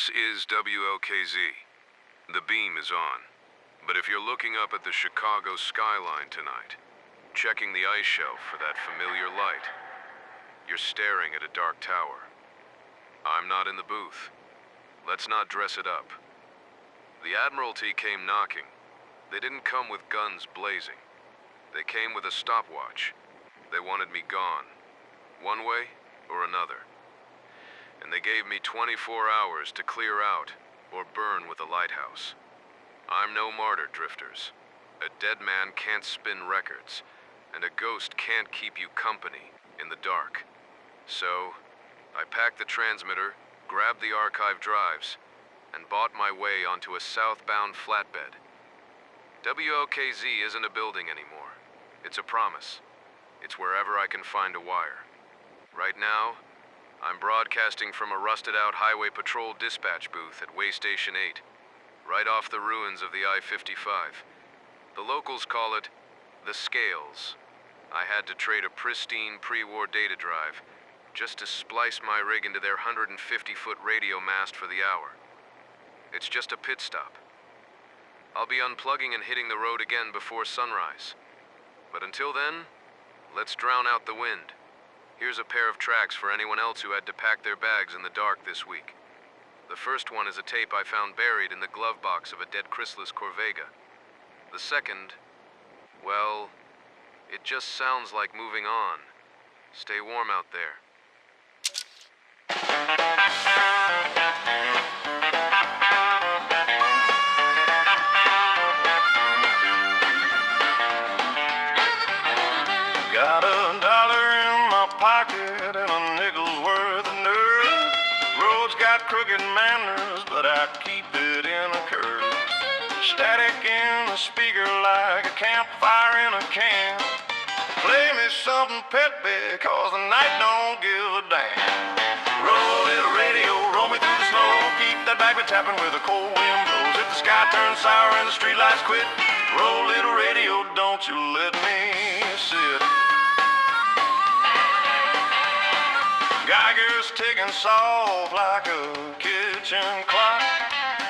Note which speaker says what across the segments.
Speaker 1: This is WLKZ. The beam is on. But if you're looking up at the Chicago skyline tonight, checking the ice shelf for that familiar light, you're staring at a dark tower. I'm not in the booth. Let's not dress it up. The Admiralty came knocking. They didn't come with guns blazing. They came with a stopwatch. They wanted me gone, one way or another. And they gave me 24 hours to clear out or burn with the Lighthouse. I'm no martyr, drifters. A dead man can't spin records, and a ghost can't keep you company in the dark. So, I packed the transmitter, grabbed the archive drives, and bought my way onto a southbound flatbed. WLKZ isn't a building anymore. It's a promise. It's wherever I can find a wire. Right now, I'm broadcasting from a rusted-out highway patrol dispatch booth at Way Station 8, right off the ruins of the I-55. The locals call it the Scales. I had to trade a pristine pre-war data drive just to splice my rig into their 150-foot radio mast for the hour. It's just a pit stop. I'll be unplugging and hitting the road again before sunrise. But until then, let's drown out the wind. Here's a pair of tracks for anyone else who had to pack their bags in the dark this week. The first one is a tape I found buried in the Glovebox of a dead chrysalis corvega. The second, well, it just sounds like moving on. Stay warm out there.
Speaker 2: Got $1 in my pocket and a nickel's worth of nerve. Road's got crooked manners, but I keep it in a curve. Static in the speaker like a campfire in a can. Play me something pet because the night don't give a damn. Roll little radio, roll me through the snow. Keep that backbeat tapping where the cold wind blows. If the sky turns sour and the streetlights quit, roll little radio, don't you let me sit. Geiger's ticking soft like a kitchen clock.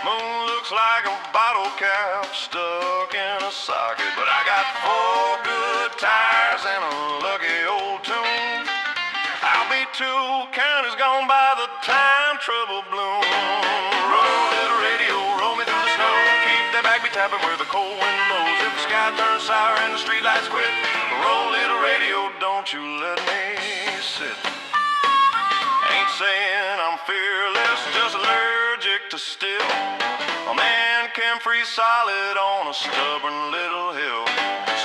Speaker 2: Moon looks like a bottle cap stuck in a socket. But I got 4 good tires and a lucky old tune. I'll be 2 counties gone by the time trouble bloom. Roll little radio, roll me through the snow. Keep that backbeat tapping where the cold wind blows. If the sky turns sour and the streetlights quit, roll little radio, don't you let me sit. Ain't saying I'm fearless, just allergic to still. A man can freeze solid on a stubborn little hill.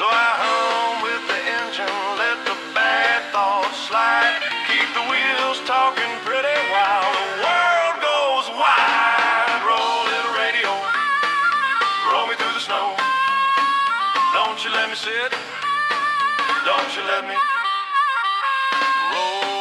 Speaker 2: So I hum with the engine, let the bad thoughts slide. Keep the wheels talking pretty while the world goes wide. Roll little radio, roll me through the snow. Don't you let me sit, don't you let me roll.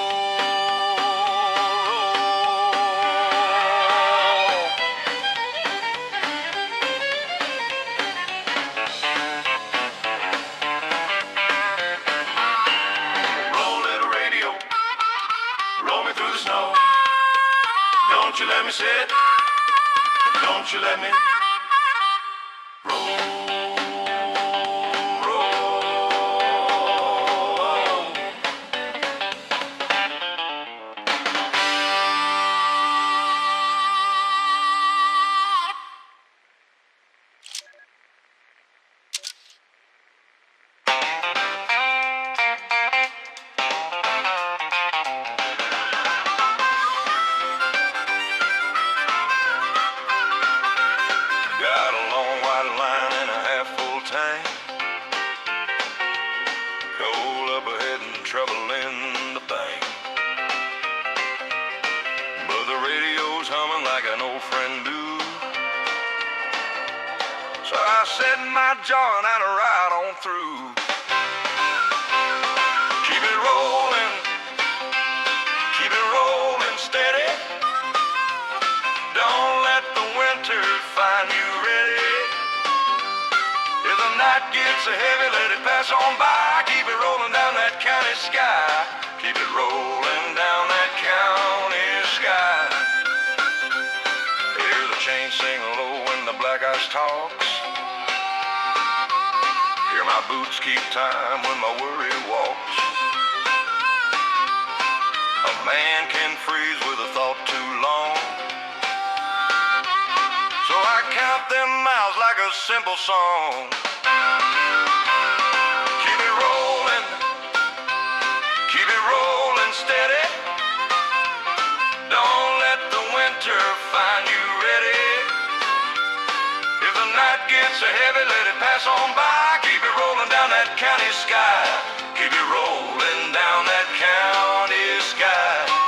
Speaker 2: Don't you let me sit, don't you let me roll, roll. Got a long white line and a half-full tank. Coal up ahead and trouble in the bank. But the radio's humming like an old friend do. So I set my jaw and I'd ride on through. Keep it rolling steady. Don't let the winter find you ready. If the night gets so heavy, let it pass on by. Keep it rolling down that county sky. Keep it rolling down that county sky. black ice talks. Hear my boots keep time when my worry walks. A man can freeze with a thought too long. So I count them miles like a simple song. Keep it rolling, keep it rolling steady. Don't let the winter find you ready. If the night gets so heavy, let it pass on by. Keep it rolling down that county sky. Keep it rolling down that county sky.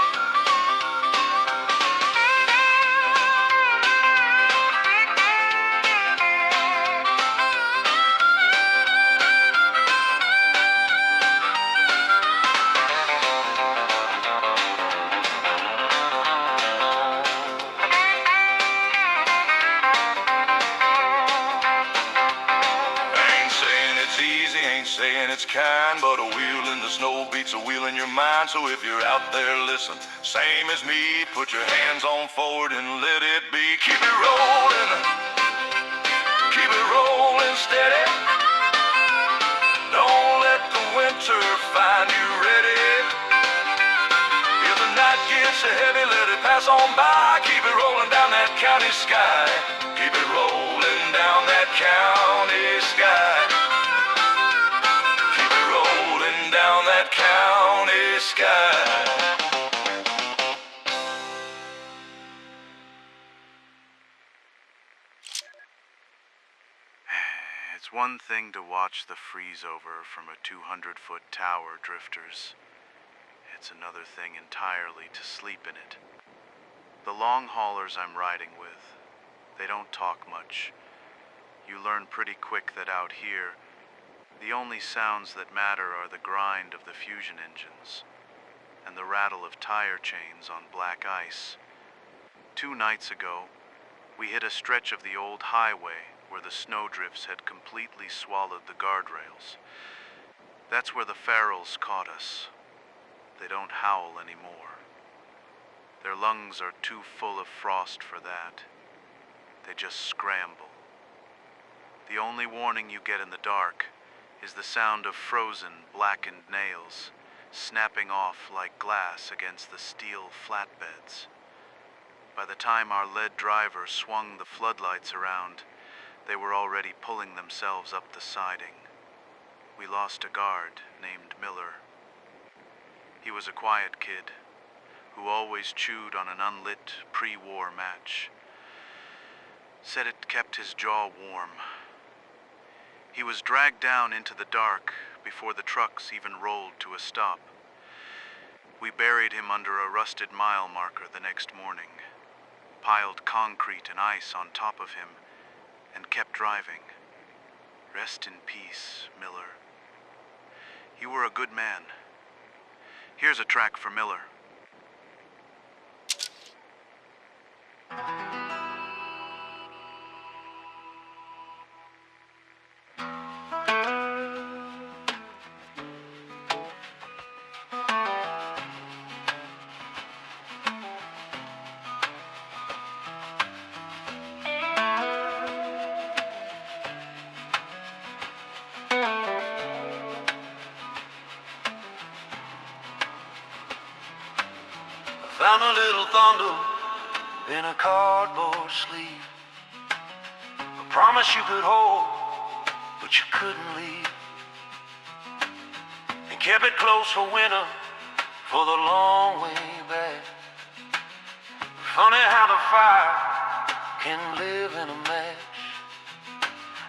Speaker 2: Saying it's kind, but a wheel in the snow beats a wheel in your mind. So if you're out there, listen, same as me, put your hands on forward and let it be. Keep it rolling steady. Don't let the winter find you ready. If the night gets so heavy, let it pass on by. Keep it rolling down that county sky. Keep it rolling down that county sky. Down that county sky.
Speaker 3: It's one thing to watch the freezeover from a 200-foot tower, drifters. It's another thing entirely to sleep in it. The long haulers I'm riding with, they don't talk much. You learn pretty quick that out here, the only sounds that matter are the grind of the fusion engines and the rattle of tire chains on black ice. 2 nights ago, we hit a stretch of the old highway where the snowdrifts had completely swallowed the guardrails. That's where the ferals caught us. They don't howl anymore. Their lungs are too full of frost for that. They just scramble. The only warning you get in the dark is the sound of frozen, blackened nails snapping off like glass against the steel flatbeds. By the time our lead driver swung the floodlights around, they were already pulling themselves up the siding. We lost a guard named Miller. He was a quiet kid who always chewed on an unlit pre-war match. Said it kept his jaw warm. He was dragged down into the dark before the trucks even rolled to a stop. We buried him under a rusted mile marker the next morning, piled concrete and ice on top of him, and kept driving. Rest in peace, Miller. You were a good man. Here's a track for Miller.
Speaker 2: Found a little thunder in a cardboard sleeve. A promise you could hold, but you couldn't leave. And kept it close for winter, for the long way back. Funny how the fire can live in a match.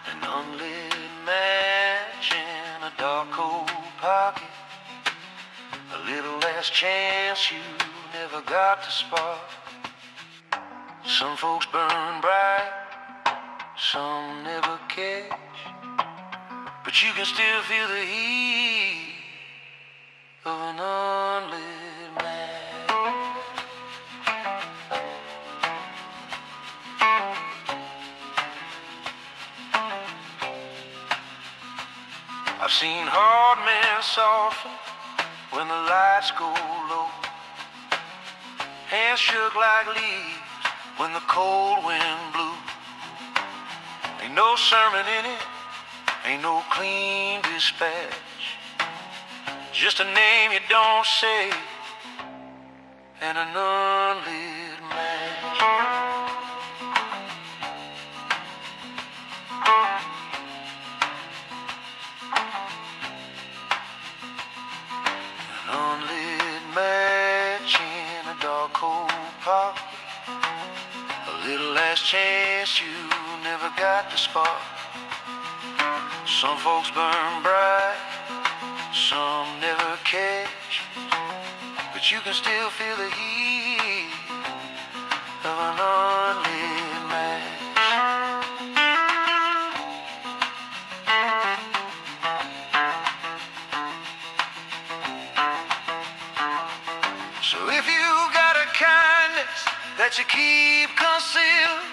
Speaker 2: An unlit match in a dark cold pocket. A little last chance you never got to spark. Some folks burn bright, some never catch, but you can still feel the heat of an unlit match. I've seen hard men soften when the lights go low. Hands shook like leaves when the cold wind blew. Ain't no sermon in it, ain't no clean dispatch. Just a name you don't say and an unlit match. An unlit match in a dark cold pocket. A little last chance you never got the spark. Some folks burn bright, some never catch, but you can still feel the heat of an unlit match. So if you got a kindness that you keep concealed,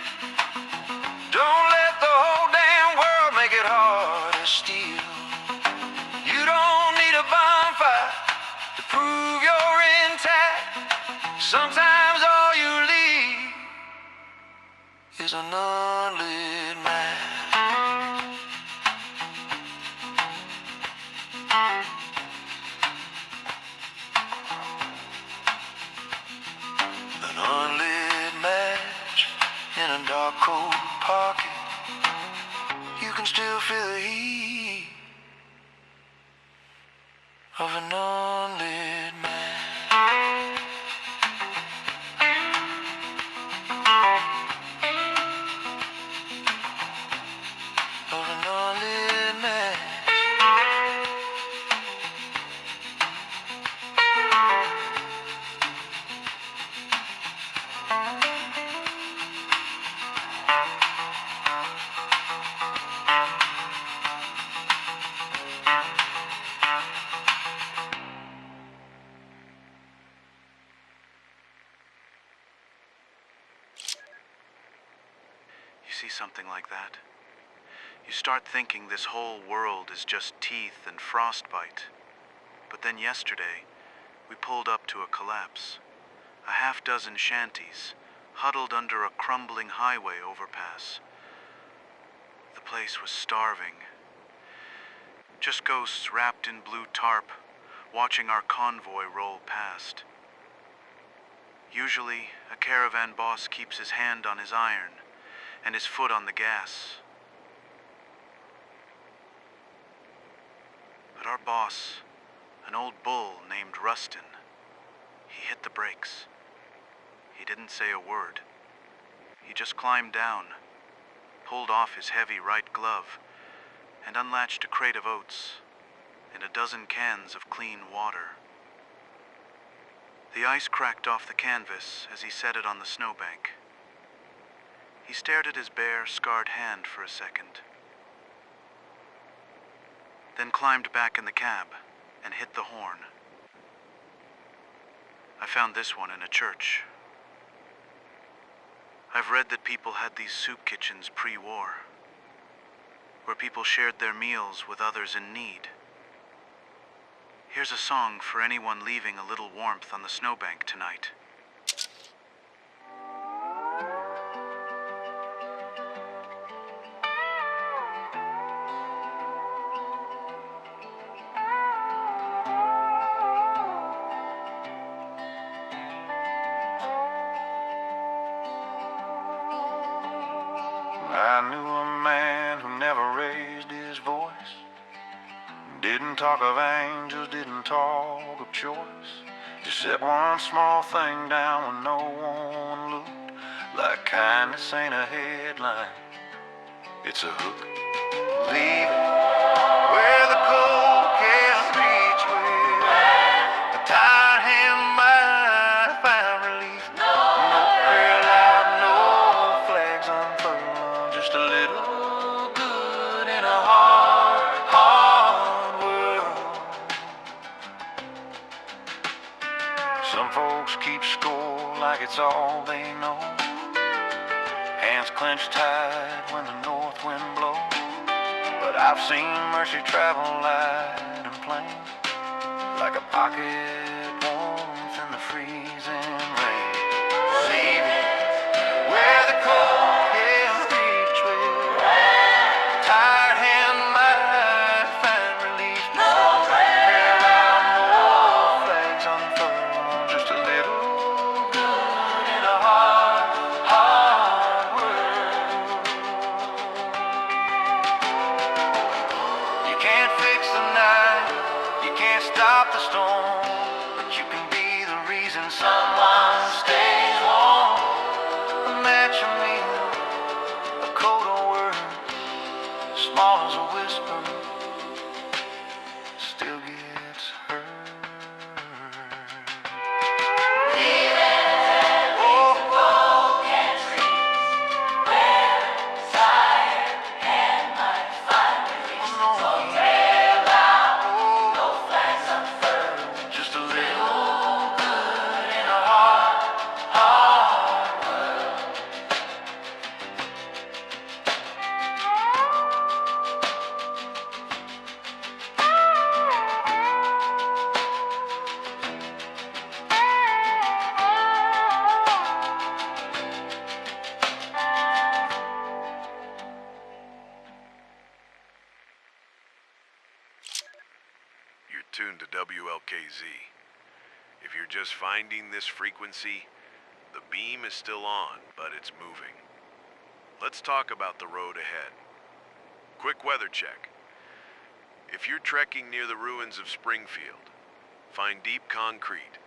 Speaker 2: don't let the whole damn world make it hard to steal. You don't need a bonfire to prove you're intact. Sometimes all you leave is an unlit match. An unlit match in a dark cold pocket. You can still feel the heat of an unlit match. Of an unlit match.
Speaker 3: You see something like that? You start thinking this whole world is just teeth and frostbite. But then yesterday, we pulled up to a collapse. A half-dozen shanties, huddled under a crumbling highway overpass. The place was starving. Just ghosts wrapped in blue tarp, watching our convoy roll past. Usually, a caravan boss keeps his hand on his iron and his foot on the gas. But our boss, an old bull named Rustin, he hit the brakes. He didn't say a word. He just climbed down, pulled off his heavy right glove, and unlatched a crate of oats and a dozen cans of clean water. The ice cracked off the canvas as he set it on the snowbank. He stared at his bare, scarred hand for a second, then climbed back in the cab and hit the horn. I found this one in a church. I've read that people had these soup kitchens pre-war, where people shared their meals with others in need. Here's a song for anyone leaving a little warmth on the snowbank tonight.
Speaker 2: I knew a man who never raised his voice, didn't talk of angels, didn't talk of choice. Just set one small thing down when no one looked. Like kindness ain't a headline, it's a hook. Leave it where the cold can't reach, where a tired hand might find relief. No prayer loud, no flags unfurled, just a little good in a hard world. Some folks keep score like it's all they know, hands clenched tight when the north wind blows. But I've seen mercy travel light and plain, like a pocket warmth in the freezing rain. Leave it where the cold can reach, where small as a whisper still gets heard. Just a little good in a hard world.
Speaker 1: You're tuned to WLKZ. If you're just finding this frequency, the beam is still on, but it's moving. Let's talk about the road ahead. Quick weather check. If you're trekking near the ruins of Springfield, find deep concrete.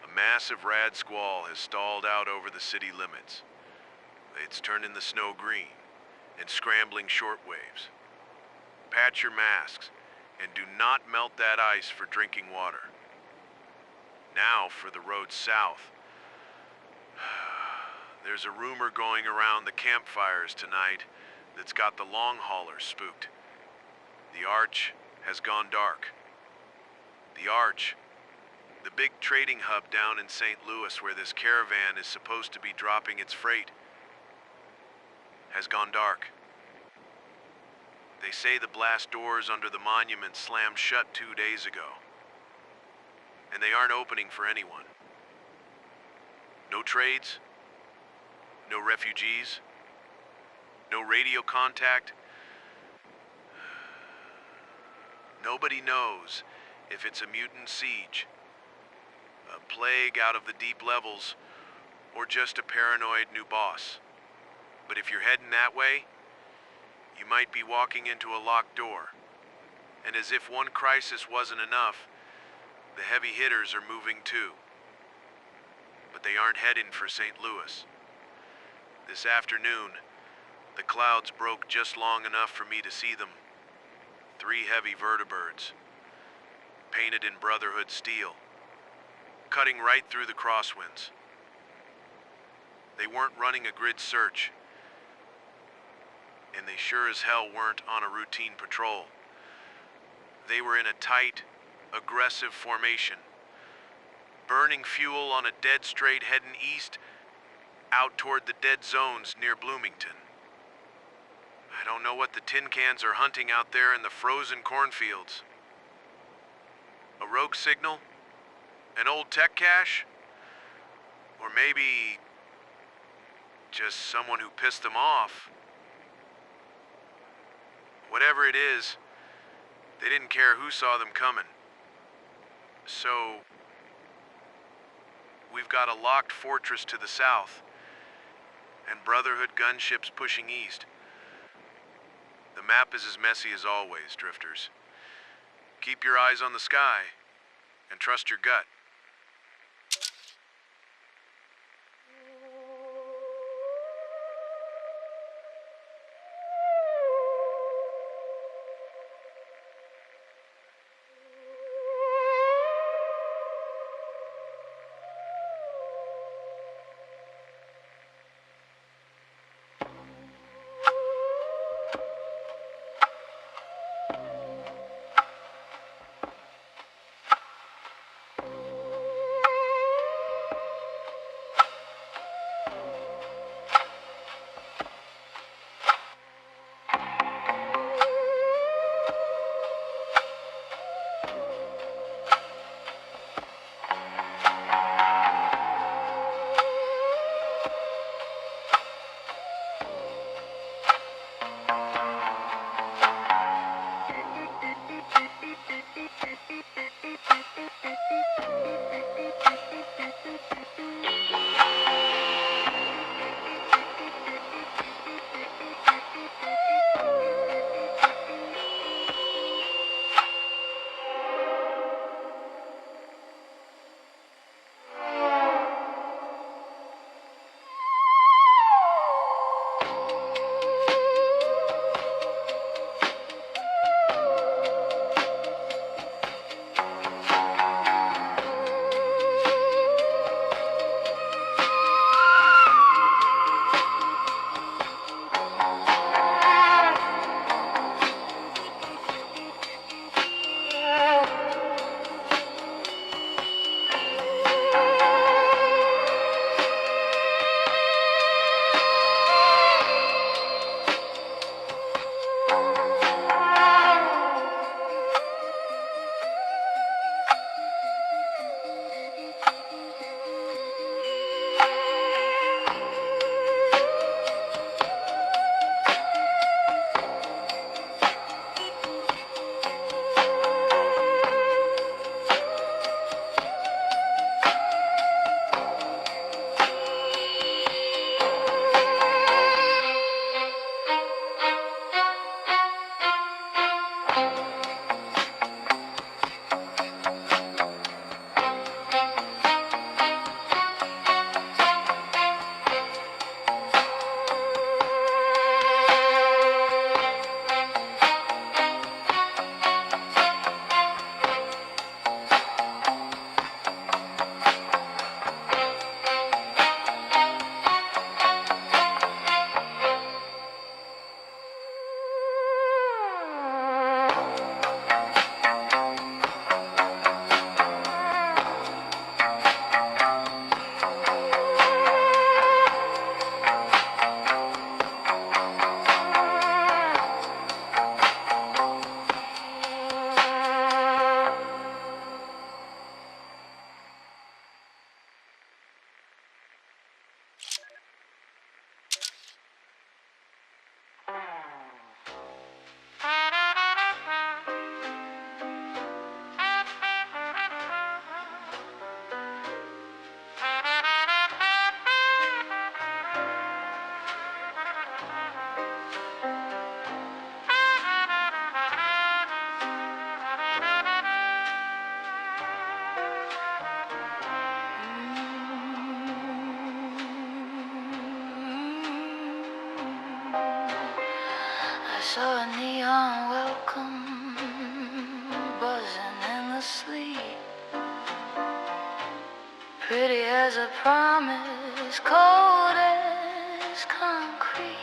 Speaker 1: A massive rad-squall has stalled out over the city limits. It's turning the snow green and scrambling shortwaves. Patch your masks and do not melt that ice for drinking water. Now for the road south. There's a rumor going around the campfires tonight that's got the long haulers spooked. The Arch has gone dark. The Arch, the big trading hub down in St. Louis where this caravan is supposed to be dropping its freight, has gone dark. They say the blast doors under the monument slammed shut 2 days ago, and they aren't opening for anyone. No trades, no refugees, no radio contact. Nobody knows if it's a mutant siege, a plague out of the deep levels, or just a paranoid new boss. But if you're heading that way, you might be walking into a locked door. And as if one crisis wasn't enough, the heavy hitters are moving too. But they aren't heading for St. Louis. This afternoon, the clouds broke just long enough for me to see them. 3 heavy vertibirds, painted in Brotherhood steel, cutting right through the crosswinds. They weren't running a grid search, and they sure as hell weren't on a routine patrol. They were in a tight, aggressive formation, burning fuel on a dead straight heading east out toward the dead zones near Bloomington. I don't know what the tin cans are hunting out there in the frozen cornfields. A rogue signal? An old tech cache? Or maybe just someone who pissed them off? Whatever it is, they didn't care who saw them coming. So, we've got a locked fortress to the south, and Brotherhood gunships pushing east. The map is as messy as always, drifters. Keep your eyes on the sky, and trust your gut.
Speaker 4: I saw a neon welcome buzzing in the sleep. Pretty as a promise, cold as concrete.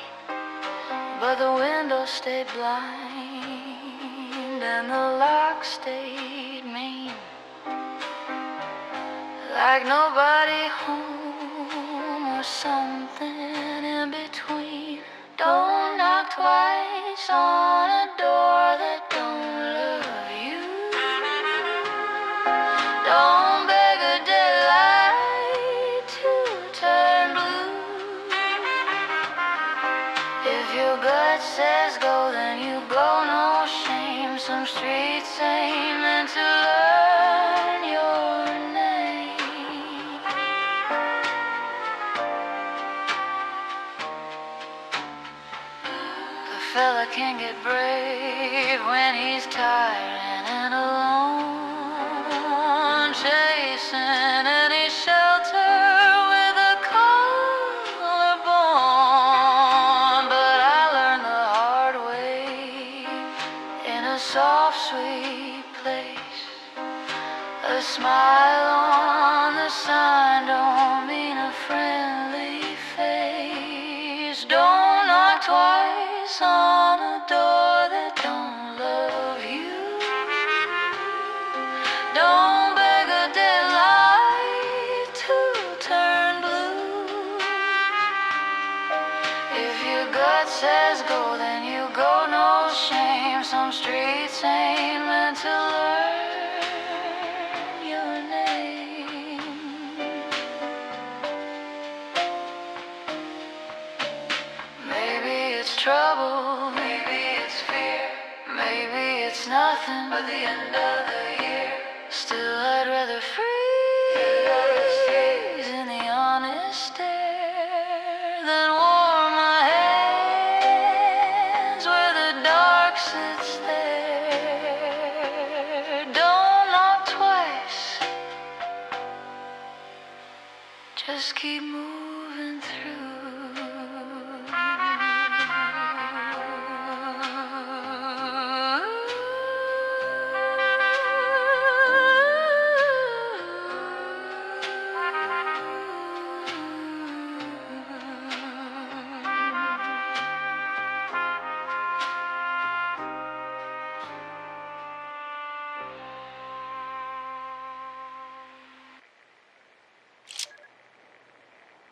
Speaker 4: But the window stayed blind and the lock stayed mean. Like nobody home or something in between. Don't knock twice on a door that don't love you. Don't beg a daylight to turn blue. If your gut says go, then you go, no shame. Some streets ain't meant to learn your name. The fella can get brave when he's tired and alone, chasing any shelter with a collarbone. But I learned the hard way in a soft, sweet place. A smile on the sign don't mean a friendly face. Don't knock twice on a door that don't love you. Don't beg a daylight to turn blue. If your gut says go, then you go, no shame. Some streets ain't meant to learn your name. Maybe it's trouble, maybe it's fear, maybe it's nothing but the end of the year. Still I'd rather freeze in the honest air than warm my hands where the dark sits there. Don't knock twice, just keep moving through.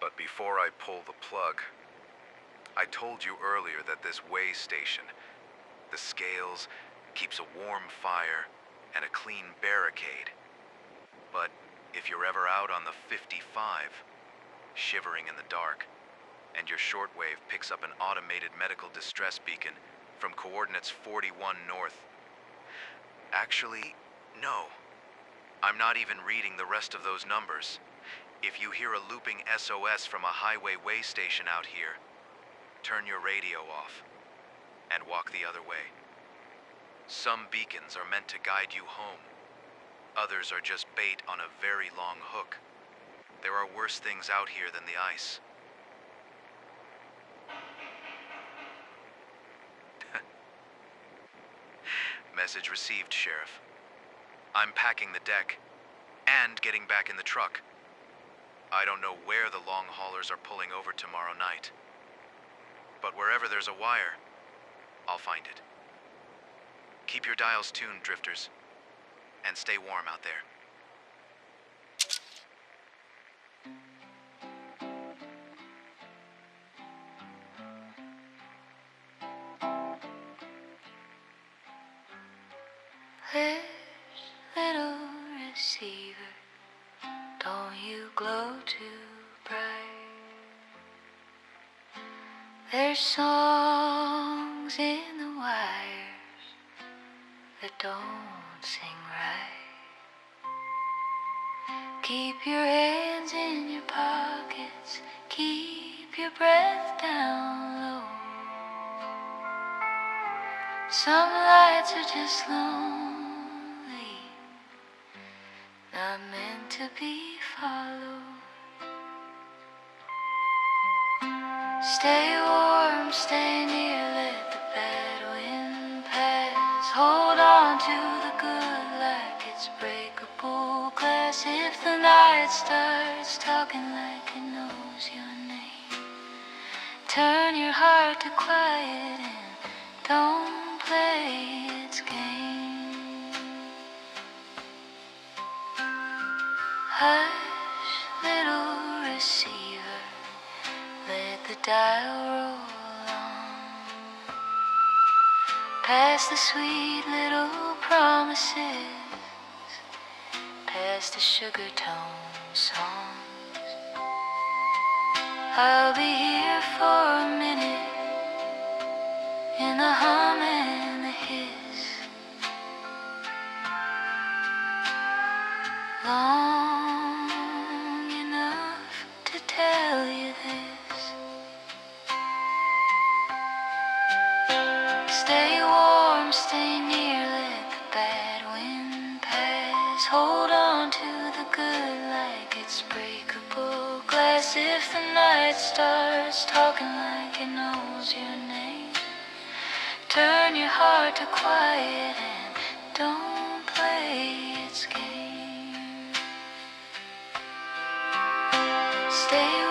Speaker 1: But before I pull the plug, I told you earlier that this way station, the scales, keeps a warm fire and a clean barricade. But if you're ever out on the 55, shivering in the dark, and your shortwave picks up an automated medical distress beacon from coordinates 41 north. Actually, no. I'm not even reading the rest of those numbers. If you hear a looping SOS from a highway way station out here, turn your radio off and walk the other way. Some beacons are meant to guide you home. Others are just bait on a very long hook. There are worse things out here than the ice. Message received, Sheriff. I'm packing the deck and getting back in the truck. I don't know where the long haulers are pulling over tomorrow night. But wherever there's a wire, I'll find it. Keep your dials tuned, drifters, and stay warm out there.
Speaker 4: This little receiver, don't you glow too bright. There's songs in the wires that don't sing right. Keep your hands in your pockets, keep your breath down low. Some lights are just lonely, not meant to be followed. Stay warm, stay near, let the battle to the good like it's breakable glass. If the night starts talking like it knows your name, turn your heart to quiet and don't play its game. Hush, little receiver, let the dial roll on. Past the sweet little promises, past the sugar tone songs. I'll be here for a minute, in the hum and the hiss, long enough to tell you this. Stay warm, stay near, let the bad wind pass. Hold on to the good like it's breakable glass. If the night starts talking like it knows your name, turn your heart to quiet and don't play its game. Stay